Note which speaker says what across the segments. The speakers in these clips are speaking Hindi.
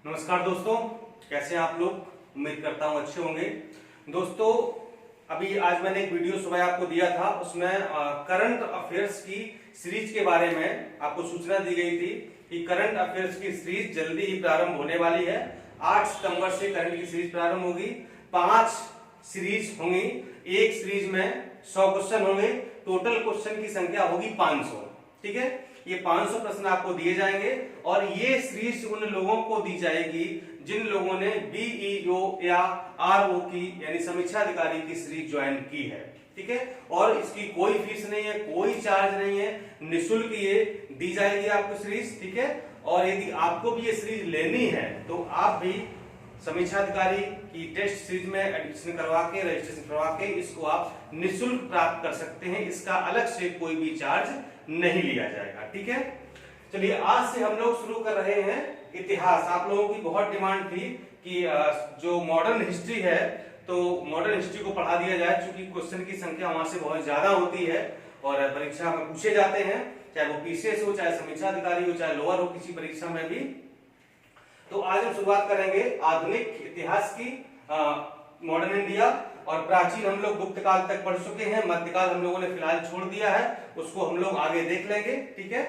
Speaker 1: नमस्कार दोस्तों, कैसे हैं आप लोग। उम्मीद करता हूं अच्छे होंगे। दोस्तों अभी आज मैंने एक वीडियो सुबह आपको दिया था, उसमें करंट अफेयर्स की सीरीज के बारे में आपको सूचना दी गई थी कि करंट अफेयर्स की सीरीज जल्दी ही प्रारंभ होने वाली है। 8 सितंबर से करंट की सीरीज प्रारंभ होगी। 5 सीरीज होंगी, एक सीरीज में 100 क्वेश्चन होंगे। टोटल क्वेश्चन की संख्या होगी 500। ठीक है, ये 500 प्रश्न आपको दिए जाएंगे और ये सीरीज उन लोगों को दी जाएगी जिन लोगों ने बीईओ या आरओ की यानी समीक्षा अधिकारी की सीरीज ज्वाइन की है। ठीक है, और इसकी कोई फीस नहीं है, कोई चार्ज नहीं है, निःशुल्क ये दी जाएगी आपको सीरीज। ठीक है, और यदि आपको भी ये सीरीज लेनी है तो आप भी समीक्षा अधिकारी की टेस्ट सीरीज में एडमिशन करवा के रजिस्ट्रेशन करवा के इसको आप निःशुल्क प्राप्त कर सकते हैं। इसका अलग से कोई भी चार्ज नहीं लिया जाएगा। ठीक है, चलिए आज से हम लोग शुरू कर रहे हैं इतिहास। आप लोगों की बहुत डिमांड थी कि जो मॉडर्न हिस्ट्री है तो मॉडर्न हिस्ट्री को पढ़ा दिया जाए, क्योंकि क्वेश्चन की संख्या वहां से बहुत ज्यादा होती है और परीक्षा में पूछे जाते हैं, चाहे वो पीसीएस हो, चाहे समीक्षा अधिकारी हो, चाहे लोअर हो, किसी परीक्षा में भी। तो आज हम शुरुआत करेंगे आधुनिक इतिहास की। मॉडर्न इंडिया और प्राचीन हम लोग गुप्त काल तक पढ़ चुके हैं, मध्यकाल हम लोगों ने फिलहाल छोड़ दिया है, उसको हम लोग आगे देख लेंगे। ठीक है,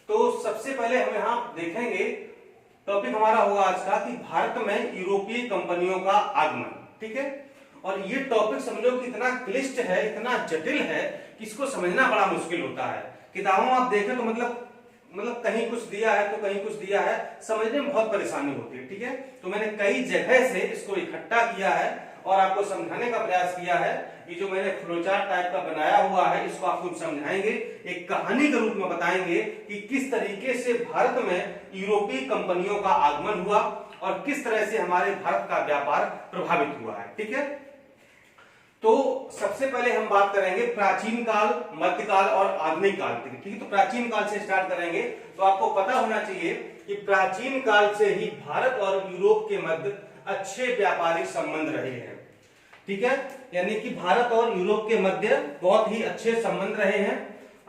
Speaker 1: तो सबसे पहले हम यहाँ देखेंगे, टॉपिक हमारा होगा आज का कि भारत में यूरोपीय कंपनियों का आगमन। ठीक है, और ये टॉपिक समझो कि इतना क्लिष्ट है, इतना जटिल है कि इसको समझना बड़ा मुश्किल होता है। किताबों में आप देखें तो मतलब कहीं कुछ दिया है तो कहीं कुछ दिया है, समझने में बहुत परेशानी होती है। ठीक है, तो मैंने कई जगह से इसको इकट्ठा किया है और आपको समझाने का प्रयास किया है। ये जो मैंने फ्लोचार्ट टाइप का बनाया हुआ है, इसको आपको समझाएंगे, एक कहानी के रूप में बताएंगे कि किस तरीके से भारत में यूरोपीय कंपनियों का आगमन हुआ और किस तरह से हमारे भारत का व्यापार प्रभावित हुआ है। ठीक है, तो सबसे पहले हम बात करेंगे प्राचीन काल, मध्यकाल और आधुनिक काल। ठीक है, तो प्राचीन काल से स्टार्ट करेंगे। तो आपको पता होना चाहिए कि प्राचीन काल से ही भारत और यूरोप के मध्य अच्छे व्यापारिक संबंध रहे हैं। ठीक है, यानी कि भारत और यूरोप के मध्य बहुत ही अच्छे संबंध रहे हैं।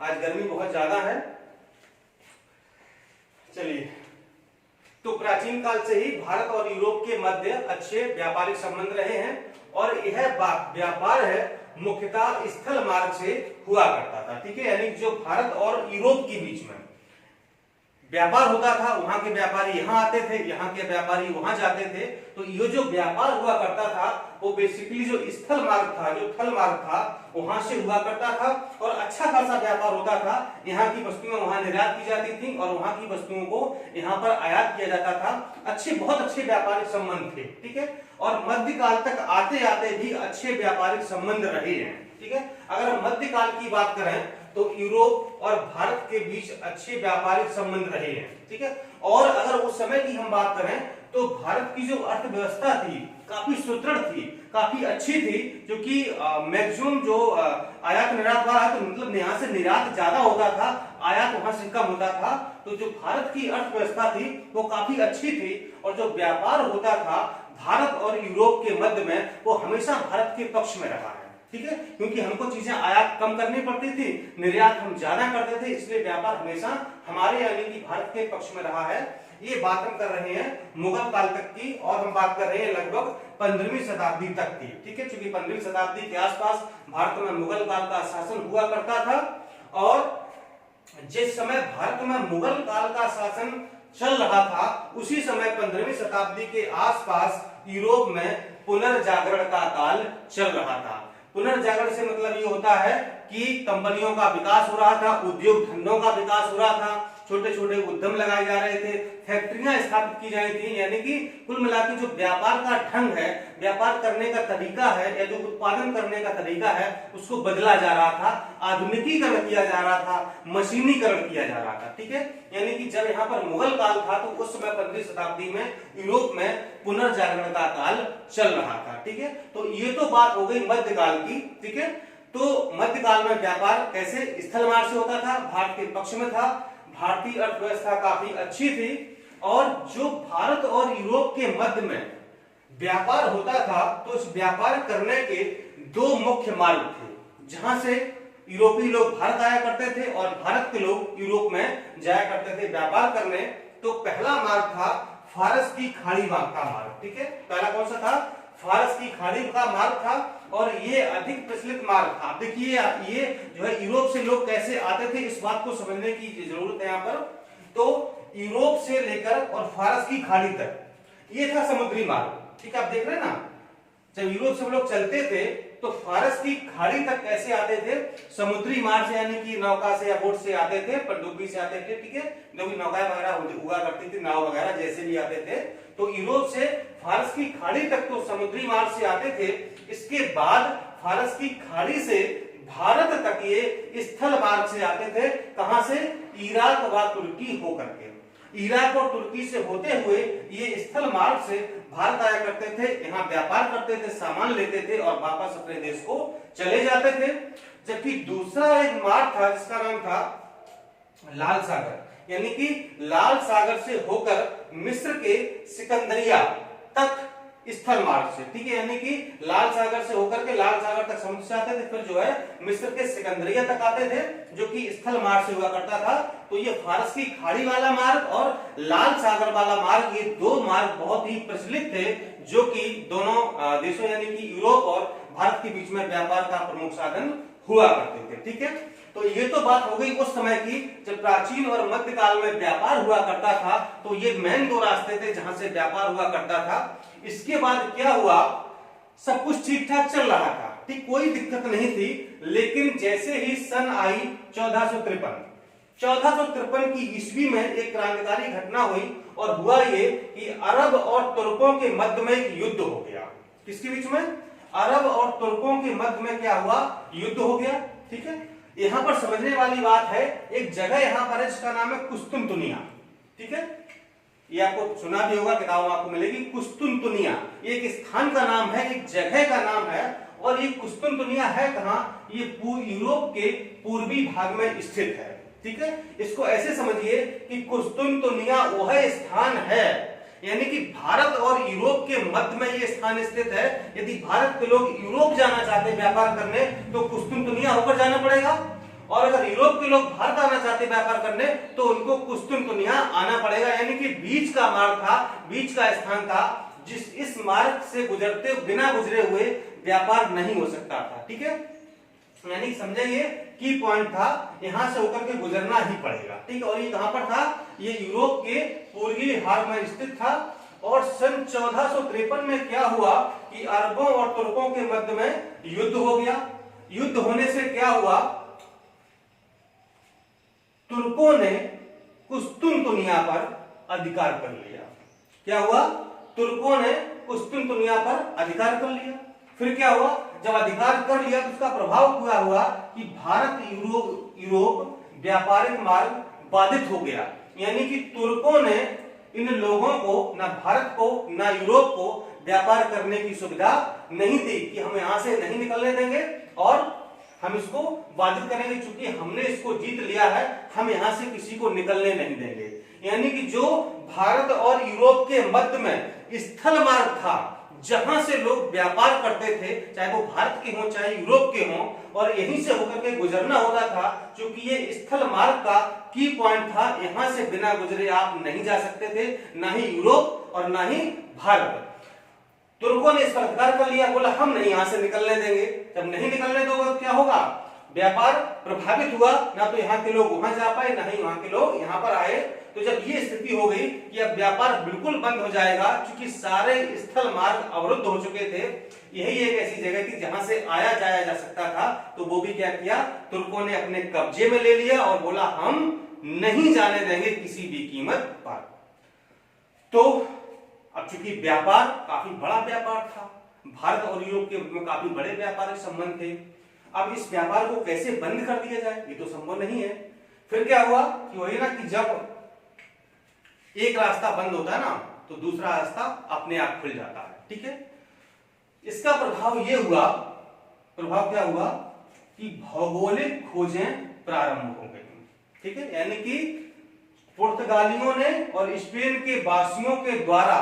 Speaker 1: आज गर्मी बहुत ज्यादा है। चलिए, तो प्राचीन काल से ही भारत और यूरोप के मध्य अच्छे व्यापारिक संबंध रहे हैं और यह व्यापार है मुख्यतः स्थल मार्ग से हुआ करता था। ठीक है, यानी जो भारत और यूरोप के बीच में व्यापार होता था, वहां के व्यापारी यहाँ आते थे, यहाँ के व्यापारी वहां जाते थे। तो ये जो व्यापार हुआ करता था वो बेसिकली जो स्थल मार्ग था, जो थल मार्ग था, वहां से हुआ करता था और अच्छा खासा व्यापार होता था। यहाँ की वस्तुएं वहां निर्यात की जाती थी और वहां की वस्तुओं को यहाँ पर आयात किया जाता था। बहुत अच्छे व्यापारिक संबंध थे। ठीक है, और मध्यकाल तक आते आते भी अच्छे व्यापारिक संबंध रहे हैं। ठीक है, अगर हम मध्यकाल की बात करें तो यूरोप और भारत के बीच अच्छे व्यापारिक संबंध रहे हैं। ठीक है, और अगर उस समय की हम बात करें तो भारत की जो अर्थव्यवस्था थी काफी सुदृढ़ थी, काफी अच्छी थी, जो कि मैक्सिमम जो आयात निर्यात वाला है, तो मतलब यहाँ से निर्यात ज्यादा होता था, आयात वहां से कम होता था। तो जो भारत की अर्थव्यवस्था थी वो काफी अच्छी थी और जो व्यापार होता था भारत और यूरोप के मध्य में वो हमेशा भारत के पक्ष में रहा है। ठीक है, क्योंकि हमको चीजें आयात कम करनी पड़ती थी, निर्यात हम ज्यादा करते थे, इसलिए व्यापार हमेशा हमारे यानी कि भारत के पक्ष में रहा है। ये बात हम कर रहे हैं मुगल काल तक की और हम बात कर रहे हैं लगभग 15वीं शताब्दी तक की। ठीक है, क्योंकि 15वीं शताब्दी के आसपास भारत में मुगल काल का शासन हुआ करता था और जिस समय भारत में मुगल काल का शासन चल रहा था उसी समय 15वीं शताब्दी के आसपास यूरोप में पुनर्जागरण का काल चल रहा था। पुनर्जागरण से मतलब ये होता है कि कंपनियों का विकास हो रहा था, उद्योग धंधों का विकास हो रहा था, छोटे छोटे उद्यम लगाए जा रहे थे, फैक्ट्रियां स्थापित की जा रही थी। यानी कि कुल मिलाकर जो व्यापार का ढंग है, व्यापार करने का तरीका है या जो उत्पादन करने का तरीका है उसको बदला जा रहा था, आधुनिकीकरण किया जा रहा था, मशीनीकरण किया जा रहा था। ठीक है, यानी कि जब यहाँ पर मुगल काल था तो उस समय 15वीं शताब्दी में यूरोप में पुनर्जागरण का काल चल रहा था। ठीक है, तो ये तो बात हो गई मध्यकाल की। ठीक है, तो मध्यकाल में व्यापार कैसे स्थल मार्ग से होता था, भारत के पक्ष में था, भारतीय अर्थव्यवस्था काफी अच्छी थी और जो भारत और यूरोप के मध्य में व्यापार होता था तो इस व्यापार करने के 2 मुख्य मार्ग थे, जहां से यूरोपीय लोग भारत आया करते थे और भारत के लोग यूरोप में जाया करते थे व्यापार करने। तो पहला मार्ग था फारस की खाड़ी का मार्ग। ठीक है, पहला कौन सा था? फारस की खाड़ी का मार्ग था और ये अधिक प्रचलित मार्ग था। आप देखिए ये जो है यूरोप से लोग कैसे आते थे, इस बात को समझने की जरूरत है यहाँ पर। तो यूरोप से लेकर और फारस की खाड़ी तक ये था समुद्री मार्ग। ठीक है, आप देख रहे हैं ना, जब यूरोप से लोग चलते थे तो फारस की खाड़ी तक कैसे आते थे? समुद्री मार्ग से, यानी कि नौका से या बोट से आते थे, पनडुब्बी से आते थे। ठीक है, जो भी नौकाएं वगैरह हुआ करती थी, नाव वगैरह जैसे भी आते थे, तो यूरोप से फारस की खाड़ी तक तो समुद्री मार्ग से आते थे। इसके बाद फारस की खाड़ी से भारत तक ये स्थल मार्ग से आते थे। कहां से? इराक व तुर्की होकर के। इराक और तुर्की से होते हुए ये स्थल मार्ग से भारत आया करते थे, यहाँ व्यापार करते थे, सामान लेते थे और वापस अपने देश को चले जाते थे। जबकि दूसरा एक मार्ग था जिसका नाम था लाल सागर, यानी कि लाल सागर से होकर मिस्र के सिकंदरिया तक स्थल मार्ग से। ठीक है, यानी कि लाल सागर से होकर के लाल सागर तक समुद्र से आते थे, फिर जो है मिस्र के सिकंदरिया तक आते थे, जो कि स्थल मार्ग से हुआ करता था। तो ये फारस की खाड़ी वाला मार्ग और लाल सागर वाला मार्ग, ये दो मार्ग बहुत ही प्रचलित थे, जो कि दोनों देशों यानी कि यूरोप और भारत के बीच में व्यापार का प्रमुख साधन हुआ करते थे। ठीक है, तो ये तो बात हो गई उस समय की जब प्राचीन और मध्यकाल में व्यापार हुआ करता था। तो ये मेन दो रास्ते थे जहां से व्यापार हुआ करता था। इसके बाद क्या हुआ? सब कुछ ठीक ठाक चल रहा था, ठीक, कोई दिक्कत नहीं थी। लेकिन जैसे ही सन आई 1453 की ईस्वी में एक क्रांतिकारी घटना हुई और हुआ ये कि अरब और तुर्कों के मध्य में एक युद्ध हो गया। किसके बीच में? अरब और तुर्कों के मध्य में क्या हुआ? युद्ध हो गया। ठीक है, यहां पर समझने वाली बात है, एक जगह यहां पर है जिसका नाम है कुस्तुनतुनिया। ठीक है, ये आपको सुना भी होगा, किताबों में आपको मिलेगी कुस्तुनतुनिया। ये एक स्थान का नाम है, एक जगह का नाम है। और ये कुस्तुनतुनिया है कहां? ये यूरोप के पूर्वी भाग में स्थित है। ठीक है, इसको ऐसे समझिए कि कुस्तुनतुनिया वह स्थान है, यानी कि भारत और यूरोप के मध्य में ये स्थान स्थित है। यदि भारत के लोग यूरोप जाना चाहते हैं व्यापार करने तो कुस्तुनतुनिया होकर जाना पड़ेगा, और अगर यूरोप के लोग भारत आना चाहते व्यापार करने तो उनको कुस्तुनतुनिया आना पड़ेगा। यानी कि बीच का मार्ग था, बीच का स्थान था, इस मार्ग से गुजरते बिना गुजरे हुए व्यापार नहीं हो सकता था। ठीक है, यानी समझिए की पॉइंट था, यहां से होकर के गुजरना ही पड़ेगा। ठीक है, और ये कहां पर था? ये यूरोप के पूर्वी भाग में स्थित था। और सन 1453 में क्या हुआ कि अरबों और तुर्कों के मध्य में युद्ध हो गया। युद्ध होने से क्या हुआ? तुर्कों ने कुस्तुनतुनिया पर अधिकार कर लिया। क्या हुआ? तुर्कों ने कुस्तुनतुनिया पर अधिकार कर लिया। फिर क्या हुआ? जब अधिकार कर लिया तो उसका प्रभाव क्या हुआ कि भारत यूरोप व्यापारिक मार्ग बाधित हो गया। यानी कि तुर्कों ने इन लोगों को, ना भारत को ना यूरोप को व्यापार करने की सुविधा नहीं दी कि हम यहां से नहीं निकलने देंगे और हम इसको बाधित करेंगे। चूंकि हमने इसको जीत लिया है, हम यहां से किसी को निकलने नहीं देंगे। यानी कि जो भारत और यूरोप के मध्य में स्थल मार्ग था, जहां से लोग व्यापार करते थे, चाहे वो भारत के हों चाहे यूरोप के हों, और यहीं से होकर के गुजरना होता था। क्योंकि ये स्थल मार्ग का की पॉइंट था, यहां से बिना गुजरे आप नहीं जा सकते थे, ना ही यूरोप और ना ही भारत। तुर्कों ने इस पर अधिकार कर लिया, बोला हम नहीं यहां से निकलने देंगे। जब नहीं निकलने दोगे तो क्या होगा? व्यापार प्रभावित हुआ, ना तो यहाँ के लोग वहां जा पाए, ना ही वहां के लोग यहाँ पर आए। तो जब ये स्थिति हो गई कि अब व्यापार बिल्कुल बंद हो जाएगा, क्योंकि सारे स्थल मार्ग अवरुद्ध हो चुके थे, यही एक ऐसी जगह थी जहां से आया जाया जा सकता था, तो वो भी क्या किया? तुर्कों ने अपने कब्जे में ले लिया और बोला हम नहीं जाने देंगे किसी भी कीमत पर। तो अब चूंकि व्यापार काफी बड़ा व्यापार था, भारत और यूरोप के काफी बड़े व्यापारिक संबंध थे, अब इस व्यापार को कैसे बंद कर दिया जाए? ये तो संभव नहीं है। फिर क्या हुआ कि वही ना कि जब एक रास्ता बंद होता है ना तो दूसरा रास्ता अपने आप खुल जाता है। ठीक है, इसका प्रभाव ये हुआ, प्रभाव क्या हुआ कि भौगोलिक खोजें प्रारंभ हो गई। ठीक है, यानी कि पुर्तगालियों ने और स्पेन के वासियों के द्वारा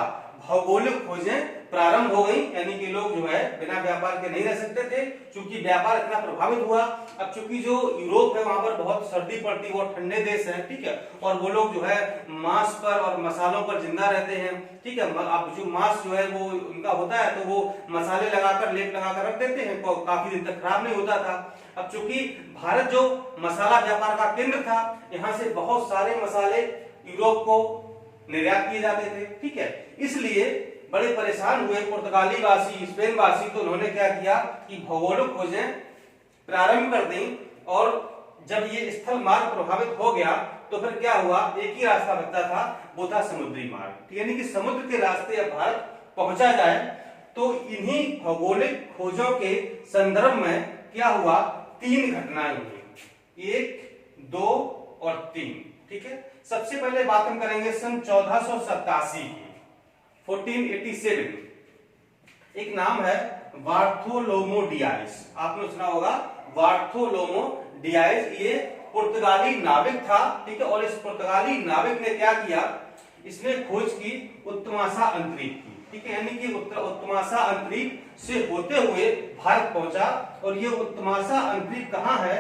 Speaker 1: भौगोलिक खोजें प्रारंभ हो गई, यानी कि लोग जो है बिना व्यापार के नहीं रह सकते थे, क्योंकि व्यापार इतना प्रभावित हुआ। अब चूंकि जो यूरोप है वहां पर बहुत सर्दी पड़ती, वो ठंडे देश है, ठीक है, और वो लोग जो है मांस पर और मसालों पर जिंदा रहते हैं, ठीक है। अब जो मांस जो है वो उनका होता है तो वो मसाले लगाकर, लेप लगाकर रख देते हैं, काफी दिन तक खराब नहीं होता था। अब चूंकि भारत जो मसाला व्यापार का केंद्र था, यहाँ से बहुत सारे मसाले यूरोप को निर्यात किए जाते थे, ठीक है। इसलिए बड़े परेशान हुए पुर्तगाली वासी, स्पेन वासी, तो उन्होंने क्या किया कि भौगोलिक खोजें प्रारंभ कर दी, और जब ये स्थल मार्ग प्रभावित हो गया तो फिर क्या हुआ, एक ही रास्ता बचता था, वो था समुद्री मार्ग, यानी कि समुद्र के रास्ते अब भारत पहुंचा जाए। तो इन्हीं भौगोलिक खोजों के संदर्भ में क्या हुआ, 3 घटनाएं हुई, 1, 2 और 3, ठीक है। सबसे पहले बात हम करेंगे सन 1487 की, 1487। एक नाम है बार्थोलोमो डियाज, आपने सुना होगा बार्थोलोमो डियाज, ये पुर्तगाली नाविक था, ठीक है। और इस पुर्तगाली नाविक ने क्या किया, इसने खोज की उत्तमासा अंतरिक्ष की, ठीक है, यानी कि उत्तमासा अंतरिक्ष से होते हुए भारत पहुंचा। और ये उत्तमासा अंतरिक्ष कहाँ है,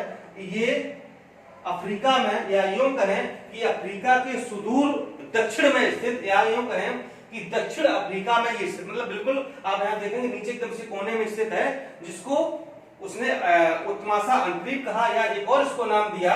Speaker 1: ये अफ्रीका में, या यूं कहें कि अफ्रीका के सुदूर दक्षिण में स्थित, या यूं कहें कि दक्षिण अफ्रीका में ये स्थित, मतलब बिल्कुल आप यहां देखेंगे नीचे एकदम से कोने में स्थित है, जिसको उसने उत्तमासा अंतरिक्ष कहा, या एक और इसको नाम दिया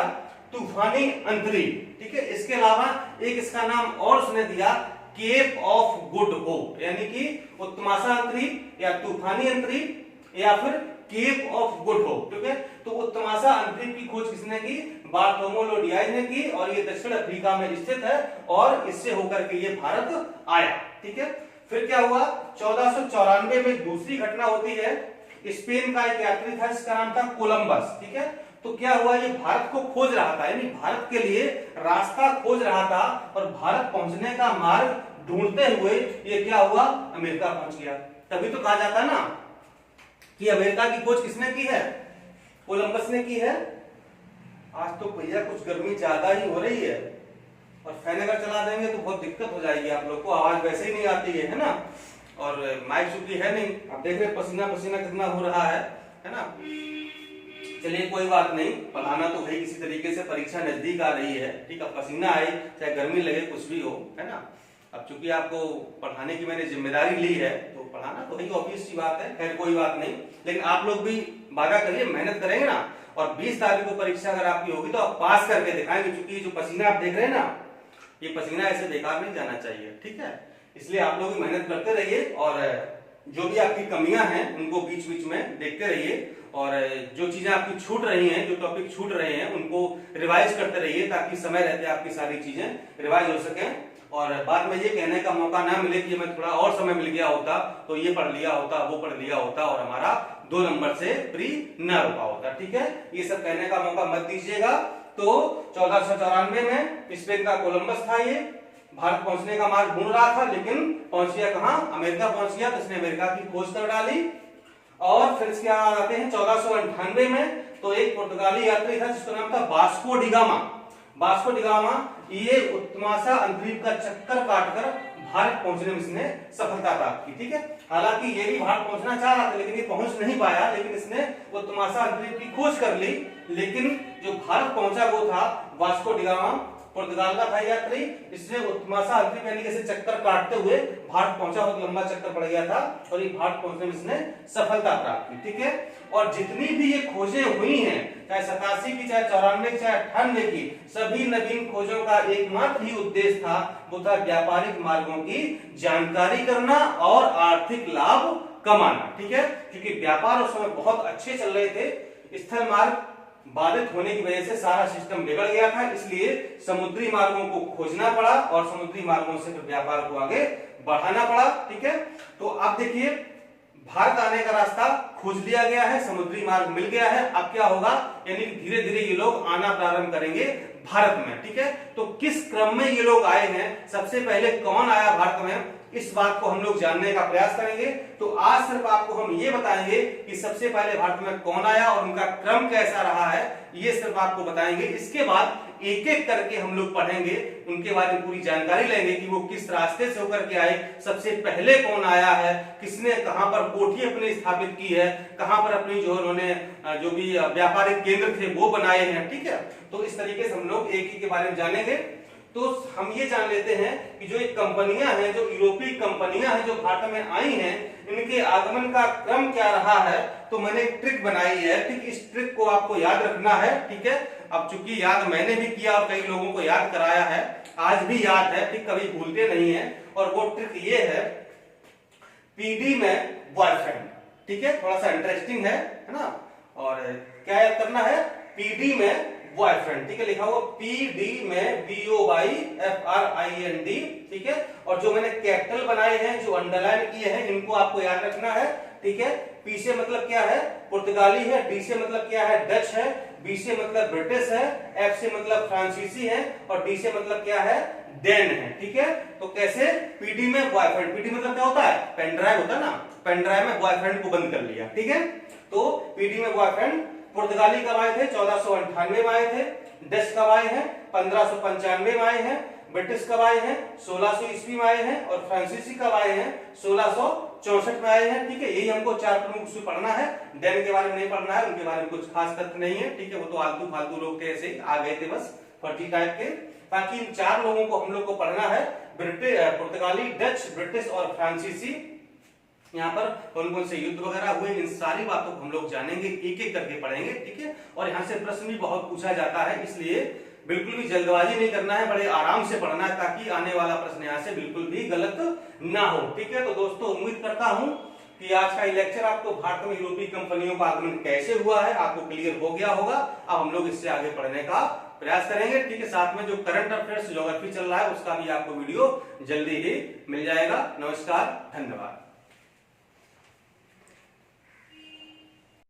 Speaker 1: तूफानी अंतरिक्ष, ठीक है। इसके अलावा एक इसका नाम और उसने दिया केप ऑफ गुड होप, यानी कि उत्तमासा अंतरिक्ष या तूफानी अंतरिक्ष या फिर केप ऑफ गुड होप, ठीक है। तो उत्तमासा अंतरिक्ष की खोज किसने की, बार्थोलोमो डियाज ने की, और ये दक्षिण अफ्रीका में स्थित है, और इससे होकर के ये भारत आया, ठीक है। फिर क्या हुआ, 1494 में दूसरी घटना होती है, स्पेन का एक यात्री था जिसका नाम था कोलंबस, ठीक है। तो क्या हुआ, ये भारत को खोज रहा था, यानी भारत के लिए रास्ता खोज रहा था, और भारत पहुंचने का मार्ग ढूंढते हुए ये क्या हुआ, अमेरिका पहुंच गया। तभी तो कहा जाता है ना कि अमेरिका की खोज किसने की है, कोलंबस ने की है। आज तो भैया कुछ गर्मी ज्यादा ही हो रही है, और फैन अगर चला देंगे तो बहुत दिक्कत हो जाएगी आप लोग को, आवाज वैसे ही नहीं आती है ना, और माइक चूंकि है नहीं, आप देख रहे पसीना पसीना कितना हो रहा है ना। चलिए कोई बात नहीं, पढ़ाना तो भाई किसी तरीके से, परीक्षा नजदीक आ रही है, ठीक है, पसीना आए चाहे गर्मी लगे कुछ भी हो, है ना। अब चूंकि आपको पढ़ाने की मैंने जिम्मेदारी ली है तो पढ़ाना तो भाई ऑब्वियस सी बात है, खैर कोई बात नहीं, लेकिन आप लोग भी वादा करिए, मेहनत करेंगे ना, और 20 तारीख को परीक्षा अगर आपकी होगी तो आप पास करके दिखाएंगे, क्योंकि जो पसीना आप देख रहे हैं ना, ये पसीना ऐसे बेकार नहीं जाना चाहिए, ठीक है। इसलिए आप लोग मेहनत करते रहिए, और जो भी आपकी कमियां हैं उनको बीच बीच में देखते रहिए, और जो चीजें आपकी छूट रही हैं, जो टॉपिक छूट रहे हैं, उनको रिवाइज करते रहिए, ताकि समय रहते आपकी सारी चीजें रिवाइज हो सके, और बाद में ये कहने का मौका ना मिले कि हमें थोड़ा और समय मिल गया होता तो ये पढ़ लिया होता, वो पढ़ लिया होता, और हमारा 2 नंबर से प्री न रुका होता, ठीक है। ये सब कहने का मौका मत दीजिएगा। तो 1494 में स्पेन का कोलंबस था, ये भारत पहुंचने का मार्ग ढूंढ रहा था, लेकिन पहुंच गया कहां, अमेरिका पहुंच गया, तो इसने अमेरिका की खोज कर डाली। और फिर क्या आते हैं 1498 में, तो एक पुर्तगाली यात्री था जिसका नाम था Vasco D gamma. Vasco D gamma ये उत्तमासा अंतरिक्ष का चक्कर काटकर भारत पहुंचने में इसने सफलता प्राप्त की, ठीक है। हालांकि ये भी भारत पहुंचना चाह रहा था, लेकिन ये पहुंच नहीं पाया, लेकिन इसने उत्तमासा अंतरिक्ष की खोज कर ली। लेकिन जो भारत पहुंचा वो था वास्को डी गामा, पुर्तगाल का था यात्री, इसने उत्तमासा अंतरिक्ष यानी कैसे चक्कर काटते हुए भारत पहुंचा, बहुत लंबा चक्कर पड़ गया था, और ये भारत पहुंचने में इसने सफलता प्राप्त की, ठीक है। और जितनी भी ये खोजें हुई हैं, चाहे 87 की, चाहे 94 की, चाहे 98 की, सभी नवीन खोजों का एकमात्र ही उद्देश्य था, वो था व्यापारिक मार्गों की जानकारी करना और आर्थिक लाभ कमाना, ठीक है। क्योंकि व्यापार उस समय बहुत अच्छे चल रहे थे, स्थल मार्ग बाधित होने की वजह से सारा सिस्टम बिगड़ गया था, इसलिए समुद्री मार्गों को खोजना पड़ा, और समुद्री मार्गों से फिर व्यापार को आगे बढ़ाना पड़ा, ठीक है। तो अब देखिए भारत आने का रास्ता खोज लिया गया है, समुद्री मार्ग मिल गया है, अब क्या होगा, यानी धीरे धीरे ये लोग आना प्रारंभ करेंगे भारत में, ठीक है। तो किस क्रम में ये लोग आए हैं, सबसे पहले कौन आया भारत में, इस बात को हम लोग जानने का प्रयास करेंगे। तो आज सिर्फ आपको हम ये बताएंगे कि सबसे पहले भारत में कौन आया और उनका क्रम कैसा रहा है, ये सिर्फ आपको बताएंगे। इसके बाद एक एक करके हम लोग पढ़ेंगे, उनके बारे में पूरी जानकारी लेंगे कि वो किस रास्ते से होकर के आए, सबसे पहले कौन आया है, किसने कहां पर कोठी अपनी स्थापित की है, कहां पर अपनी जो उन्होंने जो भी व्यापारिक केंद्र थे वो बनाए हैं। ठीक है, तो इस तरीके से हम लोग एक एक के बारे में जानेंगे। तो हम ये जान लेते हैं कि जो एक कंपनियां हैं, जो यूरोपीय कंपनियां हैं जो भारत में आई हैं, इनके आगमन का क्रम क्या रहा है। तो मैंने एक ट्रिक बनाई है, ठीक, इस ट्रिक को आपको याद रखना है। ठीक है, अब चूंकि याद मैंने भी किया और कई लोगों को याद कराया है, आज भी याद है, ठीक, कभी भूलते नहीं है। और वो ट्रिक ये है, पीडी में बॉयफ्रेंड। ठीक है, थोड़ा सा इंटरेस्टिंग है ना। और क्या याद करना है, पीडी में बॉयफ्रेंड। ठीक है, लिखा हुआ पीडी में BOYFRIEND। ठीक है, और जो मैंने कैपिटल बनाए हैं, जो अंडरलाइन किए हैं, इनको आपको याद रखना है। ठीक है, पी से मतलब क्या है, पुर्तगाली है, डी से मतलब क्या है, डच है, बी से मतलब ब्रिटिश है, एफ से मतलब फ्रांसीसी है, और डी से मतलब क्या है, डेन है। ठीक है, तो कैसे, पीडी में बॉयफ्रेंड, पीडी मतलब क्या होता है, पेन ड्राइव होता है ना, पेन ड्राइव में बॉयफ्रेंड को बंद कर लिया। ठीक है, तो पीडी में बॉयफ्रेंड। पुर्तगाली कब आए थे, 1498 में आए थे। डच कब आए हैं, 1595 में आए हैं। ब्रिटिश कब आए हैं, 1600 ईस्वी में आए हैं। और फ्रांसीसी कब आए हैं, 1664 में आए हैं। ठीक है, यही हमको चार प्रमुख से पढ़ना है, डेन के बारे में नहीं पढ़ना है, उनके बारे में कुछ खास तथ्य नहीं है। ठीक है, वो तो आलतू फालतू लोग थे, ऐसे आ गए थे बस फर्जी टाइप के। बाकी इन चार लोगों को हम लोग को पढ़ना है, ब्रिटिश, पुर्तगाली, डच, ब्रिटिश और फ्रांसीसी। यहाँ पर कौन कौन से युद्ध वगैरह हुए, इन सारी बातों को हम लोग जानेंगे, एक एक करके पढ़ेंगे। ठीक है, और यहाँ से प्रश्न भी बहुत पूछा जाता है, इसलिए बिल्कुल भी जल्दबाजी नहीं करना है, बड़े आराम से पढ़ना है, ताकि आने वाला प्रश्न यहाँ से बिल्कुल भी गलत ना हो। ठीक है, तो दोस्तों उम्मीद करता हूं कि आज का लेक्चर आपको भारत में यूरोपीय कंपनियों का आगमन कैसे हुआ है आपको क्लियर हो गया होगा। अब हम लोग इससे आगे पढ़ने का प्रयास करेंगे। ठीक है, साथ में जो करंट अफेयर्स ज्योग्राफी चल रहा है उसका भी आपको वीडियो जल्दी ही मिल जाएगा। नमस्कार, धन्यवाद।